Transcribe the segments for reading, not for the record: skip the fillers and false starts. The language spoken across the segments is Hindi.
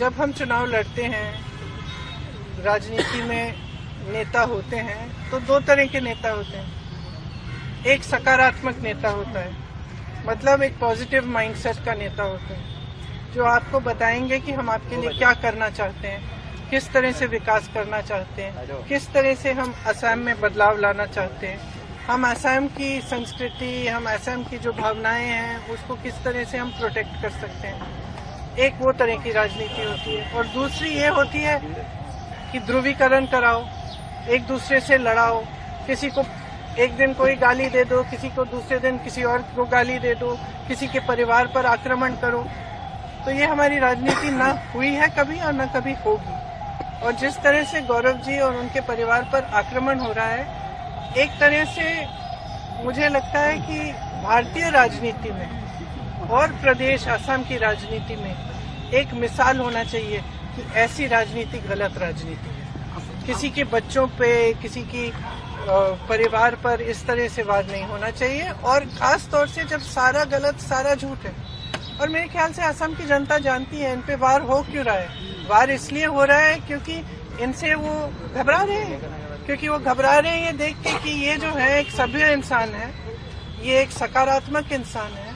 जब हम चुनाव लड़ते हैं, राजनीति में नेता होते हैं तो दो तरह के नेता होते हैं। एक सकारात्मक नेता होता है, मतलब एक पॉजिटिव माइंडसेट का नेता होता है, जो आपको बताएंगे कि हम आपके लिए क्या करना चाहते हैं, किस तरह से विकास करना चाहते हैं, किस तरह से हम असम में बदलाव लाना चाहते हैं, हम असम की संस्कृति, हम असम की जो भावनाएं हैं उसको किस तरह से हम प्रोटेक्ट कर सकते हैं। एक वो तरह की राजनीति होती है, और दूसरी ये होती है कि ध्रुवीकरण कराओ, एक दूसरे से लड़ाओ, किसी को एक दिन कोई गाली दे दो, किसी को दूसरे दिन किसी और को गाली दे दो, किसी के परिवार पर आक्रमण करो। तो ये हमारी राजनीति ना हुई है कभी और ना कभी होगी। और जिस तरह से गौरव जी और उनके परिवार पर आक्रमण हो रहा है, एक तरह से मुझे लगता है कि भारतीय राजनीति में और प्रदेश असम की राजनीति में एक मिसाल होना चाहिए कि ऐसी राजनीति गलत राजनीति है। किसी के बच्चों पे, किसी की परिवार पर इस तरह से वार नहीं होना चाहिए, और खास तौर से जब सारा गलत सारा झूठ है। और मेरे ख्याल से असम की जनता जानती है इन पे वार हो क्यों रहा है। वार इसलिए हो रहा है क्योंकि इनसे वो घबरा रहे हैं, क्योंकि वो घबरा रहे हैं ये देख के कि ये जो है एक सभ्य इंसान है, ये एक सकारात्मक इंसान है,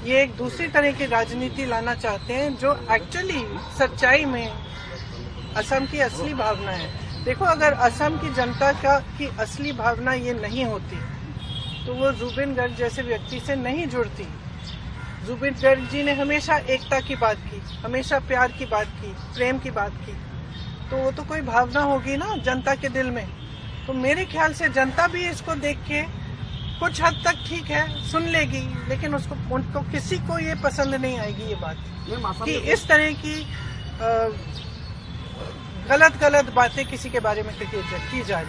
ये एक दूसरी तरह की राजनीति लाना चाहते हैं जो एक्चुअली सच्चाई में असम की असली भावना है। देखो, अगर असम की जनता की असली भावना ये नहीं होती तो वो जुबिन गर्ग जैसे व्यक्ति से नहीं जुड़ती। जुबिन गर्ग जी ने हमेशा एकता की बात की, हमेशा प्यार की बात की, प्रेम की बात की, तो वो तो कोई भावना होगी ना जनता के दिल में। तो मेरे ख्याल से जनता भी इसको देख के कुछ हद तक ठीक है सुन लेगी, लेकिन उनको किसी को ये पसंद नहीं आएगी ये बात कि इस तरह की गलत बातें किसी के बारे में की जा रही।